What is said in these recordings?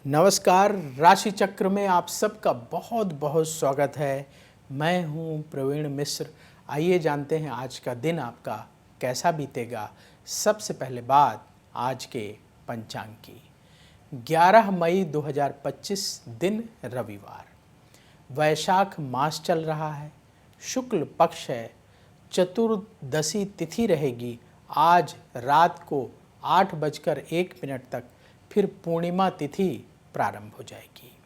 नमस्कार। राशि चक्र में आप सबका बहुत बहुत स्वागत है। मैं हूं प्रवीण मिश्र। आइए जानते हैं आज का दिन आपका कैसा बीतेगा। सबसे पहले बात आज के पंचांग की। 11 मई 2025 दिन रविवार, वैशाख मास चल रहा है, शुक्ल पक्ष है, चतुर्दशी तिथि रहेगी। आज रात को 8:01 तक फिर पूर्णिमा तिथि प्रारंभ हो जाएगी।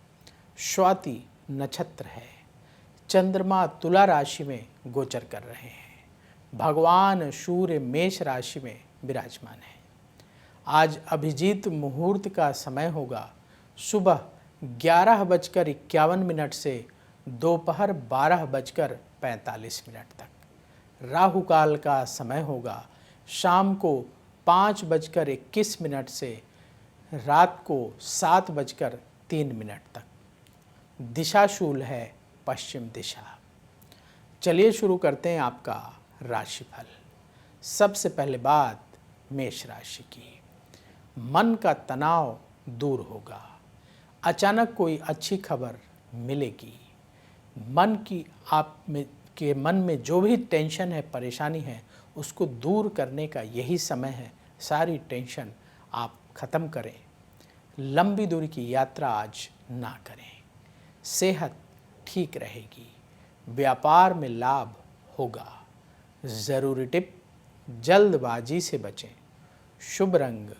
स्वाति नक्षत्र है, चंद्रमा तुला राशि में गोचर कर रहे हैं, भगवान सूर्य मेष राशि में विराजमान है। आज अभिजीत मुहूर्त का समय होगा सुबह 11:51 से दोपहर 12:45 तक। राहु काल का समय होगा शाम को 5:21 से रात को 7:03 तक। दिशाशूल है पश्चिम दिशा। चलिए शुरू करते हैं आपका राशिफल। सबसे पहले बात मेष राशि की। मन का तनाव दूर होगा, अचानक कोई अच्छी खबर मिलेगी। आपके मन में जो भी टेंशन है, परेशानी है, उसको दूर करने का यही समय है। सारी टेंशन आप ख़त्म करें। लंबी दूरी की यात्रा आज ना करें। सेहत ठीक रहेगी, व्यापार में लाभ होगा। ज़रूरी टिप, जल्दबाजी से बचें। शुभ रंग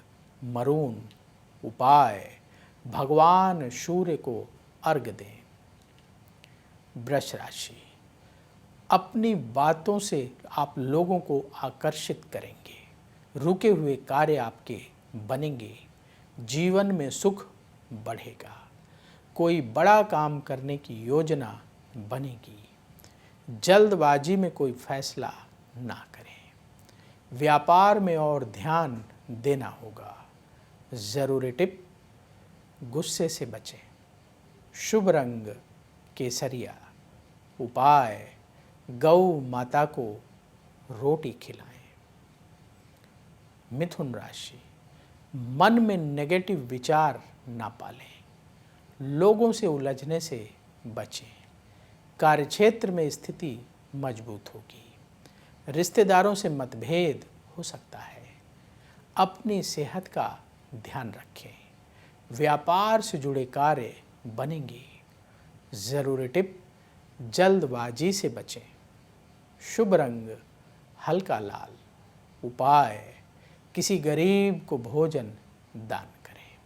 मरून। उपाय, भगवान सूर्य को अर्घ्य दें। वृष राशि, अपनी बातों से आप लोगों को आकर्षित करेंगे। रुके हुए कार्य आपके बनेंगे। जीवन में सुख बढ़ेगा। कोई बड़ा काम करने की योजना बनेगी। जल्दबाजी में कोई फैसला ना करें। व्यापार में और ध्यान देना होगा। ज़रूरी टिप, गुस्से से बचें। शुभ रंग केसरिया। उपाय, गौ माता को रोटी खिलाएं। मिथुन राशि, मन में नेगेटिव विचार ना पालें। लोगों से उलझने से बचें। कार्यक्षेत्र में स्थिति मजबूत होगी। रिश्तेदारों से मतभेद हो सकता है। अपनी सेहत का ध्यान रखें। व्यापार से जुड़े कार्य बनेंगे। ज़रूरी टिप, जल्दबाजी से बचें। शुभ रंग हल्का लाल। उपाय, किसी गरीब को भोजन दान करें।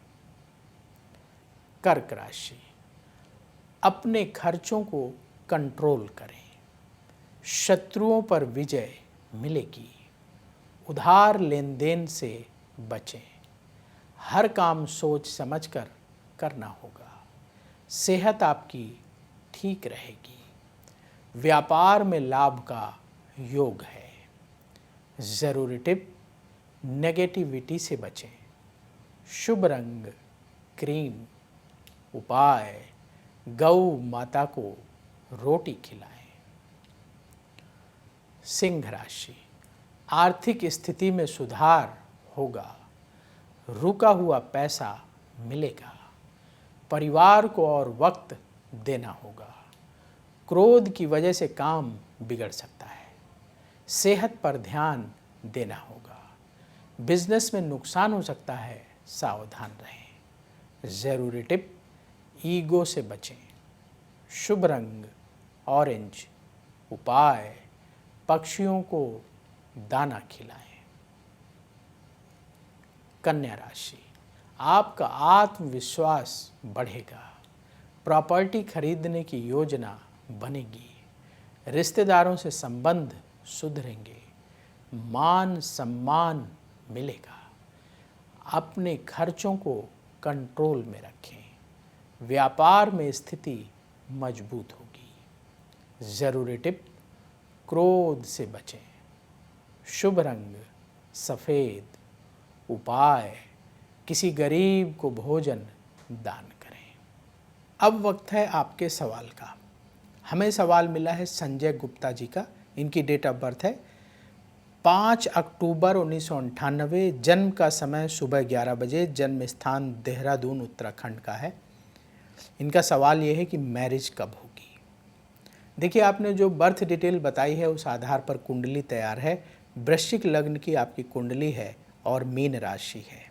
कर्क राशि, अपने खर्चों को कंट्रोल करें। शत्रुओं पर विजय मिलेगी। उधार लेन देन से बचें। हर काम सोच समझकर करना होगा। सेहत आपकी ठीक रहेगी। व्यापार में लाभ का योग है। ज़रूरी टिप, नेगेटिविटी से बचें। शुभ रंग क्रीम। उपाय, गौ माता को रोटी खिलाएं। सिंह राशि, आर्थिक स्थिति में सुधार होगा। रुका हुआ पैसा मिलेगा। परिवार को और वक्त देना होगा। क्रोध की वजह से काम बिगड़ सकता है। सेहत पर ध्यान देना होगा। बिजनेस में नुकसान हो सकता है, सावधान रहें। ज़रूरी टिप, ईगो से बचें। शुभ रंग ऑरेंज। उपाय, पक्षियों को दाना खिलाएं। कन्या राशि, आपका आत्मविश्वास बढ़ेगा। प्रॉपर्टी खरीदने की योजना बनेगी। रिश्तेदारों से संबंध सुधरेंगे। मान सम्मान मिलेगा। अपने खर्चों को कंट्रोल में रखें। व्यापार में स्थिति मजबूत होगी। ज़रूरी टिप, क्रोध से बचें। शुभ रंग सफ़ेद। उपाय, किसी गरीब को भोजन दान करें। अब वक्त है आपके सवाल का। हमें सवाल मिला है संजय गुप्ता जी का। इनकी डेट ऑफ बर्थ है 5 अक्टूबर 1998, जन्म का समय सुबह 11 बजे, जन्म स्थान देहरादून उत्तराखंड का है। इनका सवाल ये है कि मैरिज कब होगी। देखिए, आपने जो बर्थ डिटेल बताई है उस आधार पर कुंडली तैयार है। वृश्चिक लग्न की आपकी कुंडली है और मीन राशि है।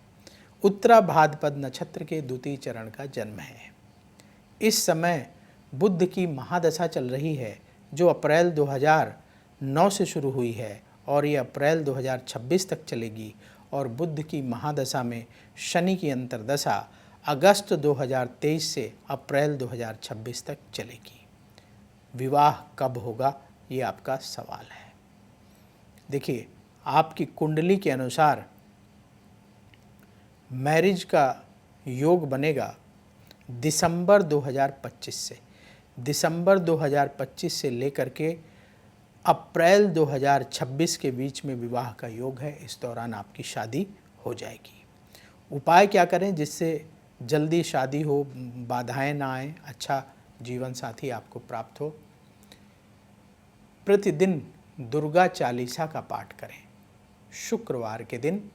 उत्तरा भाद्रपद नक्षत्र के द्वितीय चरण का जन्म है। इस समय बुध की महादशा चल रही है जो अप्रैल 2009 से शुरू हुई है और ये अप्रैल 2026 तक चलेगी। और बुध की महादशा में शनि की अंतर्दशा अगस्त 2023 से अप्रैल 2026 तक चलेगी। विवाह कब होगा, ये आपका सवाल है। देखिए, आपकी कुंडली के अनुसार मैरिज का योग बनेगा दिसंबर 2025 से। दिसंबर 2025 से लेकर के अप्रैल 2026 के बीच में विवाह का योग है। इस दौरान आपकी शादी हो जाएगी। उपाय क्या करें जिससे जल्दी शादी हो, बाधाएं ना आए, अच्छा जीवन साथी आपको प्राप्त हो। प्रतिदिन दुर्गा चालीसा का पाठ करें। शुक्रवार के दिन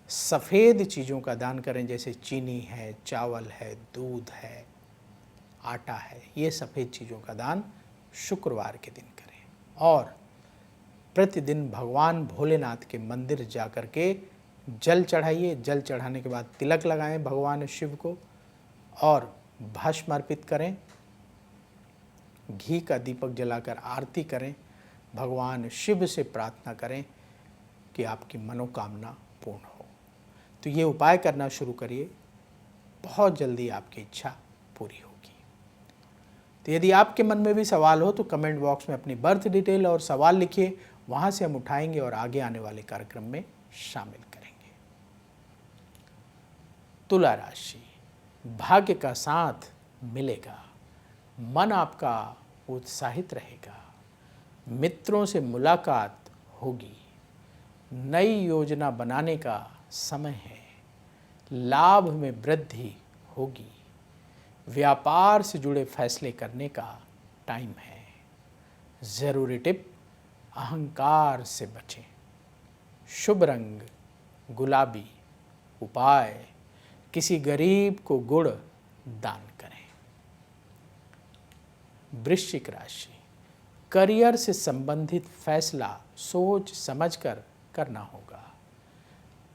सफ़ेद चीज़ों का दान करें, जैसे चीनी है, चावल है, दूध है, आटा है। ये सफ़ेद चीज़ों का दान शुक्रवार के दिन करें। और प्रतिदिन भगवान भोलेनाथ के मंदिर जा कर के जल चढ़ाइए। जल चढ़ाने के बाद तिलक लगाएं भगवान शिव को और भस्म अर्पित करें। घी का दीपक जलाकर आरती करें। भगवान शिव से प्रार्थना करें कि आपकी मनोकामना पूर्ण हो। तो ये उपाय करना शुरू करिए, बहुत जल्दी आपकी इच्छा पूरी होगी। तो यदि आपके मन में भी सवाल हो तो कमेंट बॉक्स में अपनी बर्थ डिटेल और सवाल लिखिए, वहाँ से हम उठाएंगे और आगे आने वाले कार्यक्रम में शामिल करेंगे। तुला राशि, भाग्य का साथ मिलेगा, मन आपका उत्साहित रहेगा, मित्रों से मुलाकात होगी, नई योजना बनाने का समय है, लाभ में वृद्धि होगी, व्यापार से जुड़े फैसले करने का टाइम है। ज़रूरी टिप, अहंकार से बचें। शुभ रंग गुलाबी। उपाय, किसी गरीब को गुड़ दान करें। वृश्चिक राशि, करियर से संबंधित फैसला सोच समझकर करना होगा।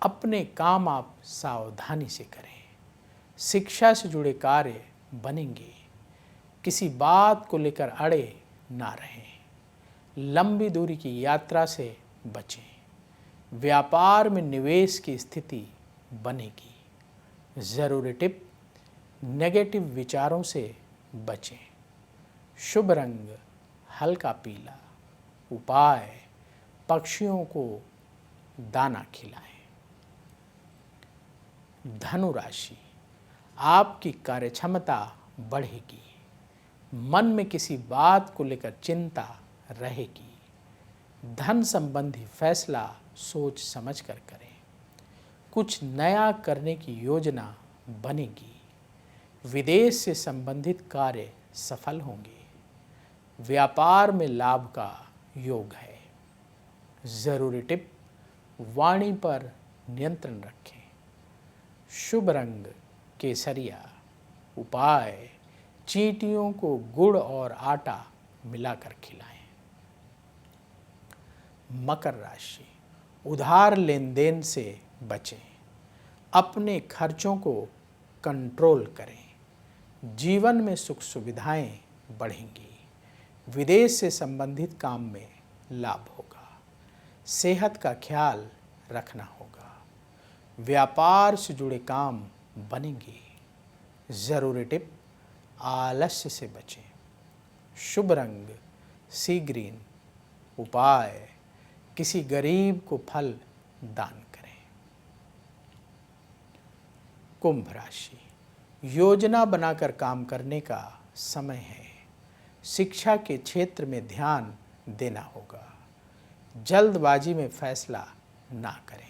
अपने काम आप सावधानी से करें। शिक्षा से जुड़े कार्य बनेंगे। किसी बात को लेकर अड़े ना रहें। लंबी दूरी की यात्रा से बचें। व्यापार में निवेश की स्थिति बनेगी। ज़रूरी टिप, नेगेटिव विचारों से बचें। शुभ रंग हल्का पीला। उपाय, पक्षियों को दाना खिलाएं। धनु राशि, आपकी कार्यक्षमता बढ़ेगी। मन में किसी बात को लेकर चिंता रहेगी। धन संबंधी फैसला सोच समझकर करें। कुछ नया करने की योजना बनेगी। विदेश से संबंधित कार्य सफल होंगे। व्यापार में लाभ का योग है। ज़रूरी टिप, वाणी पर नियंत्रण रखें। शुभ रंग केसरिया। उपाय, चींटियों को गुड़ और आटा मिलाकर खिलाएं। मकर राशि, उधार लेन देन से बचें। अपने खर्चों को कंट्रोल करें। जीवन में सुख सुविधाएं बढ़ेंगी। विदेश से संबंधित काम में लाभ होगा। सेहत का ख्याल रखना होगा। व्यापार से जुड़े काम बनेंगे। ज़रूरी टिप, आलस्य से बचें। शुभ रंग सी ग्रीन। उपाय, किसी गरीब को फल दान करें। कुंभ राशि, योजना बनाकर काम करने का समय है। शिक्षा के क्षेत्र में ध्यान देना होगा। जल्दबाजी में फैसला ना करें।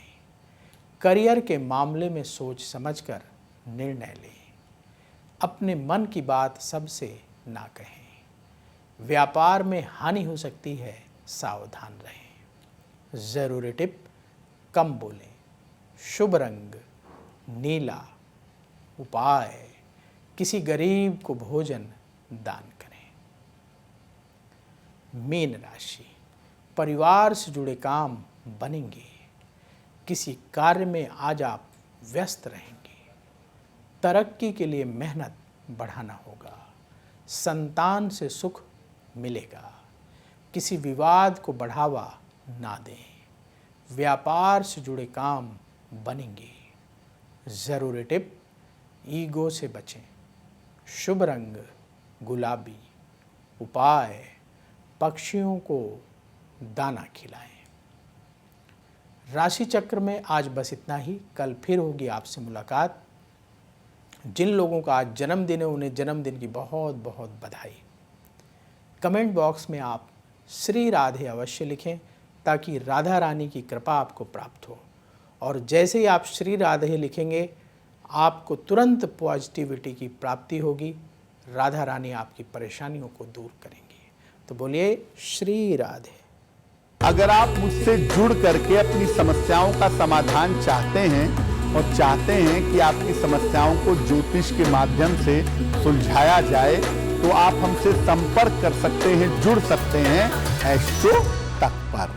करियर के मामले में सोच समझकर निर्णय लें। अपने मन की बात सबसे ना कहें। व्यापार में हानि हो सकती है, सावधान रहें। ज़रूरी टिप, कम बोलें। शुभ रंग नीला। उपाय, किसी गरीब को भोजन दान करें। मीन राशि, परिवार से जुड़े काम बनेंगे। किसी कार्य में आज आप व्यस्त रहेंगे। तरक्की के लिए मेहनत बढ़ाना होगा। संतान से सुख मिलेगा। किसी विवाद को बढ़ावा ना दें। व्यापार से जुड़े काम बनेंगे। ज़रूरी टिप, ईगो से बचें। शुभ रंग गुलाबी। उपाय, पक्षियों को दाना खिलाएं। राशि चक्र में आज बस इतना ही। कल फिर होगी आपसे मुलाकात। जिन लोगों का आज जन्मदिन है उन्हें जन्मदिन की बहुत बहुत बधाई। कमेंट बॉक्स में आप श्री राधे अवश्य लिखें ताकि राधा रानी की कृपा आपको प्राप्त हो। और जैसे ही आप श्री राधे लिखेंगे आपको तुरंत पॉजिटिविटी की प्राप्ति होगी। राधा रानी आपकी परेशानियों को दूर करेंगी। तो बोलिए श्री राधे। अगर आप मुझसे जुड़ करके अपनी समस्याओं का समाधान चाहते हैं और चाहते हैं कि आपकी समस्याओं को ज्योतिष के माध्यम से सुलझाया जाए तो आप हमसे संपर्क कर सकते हैं, जुड़ सकते हैं एस्ट्रो तक पर।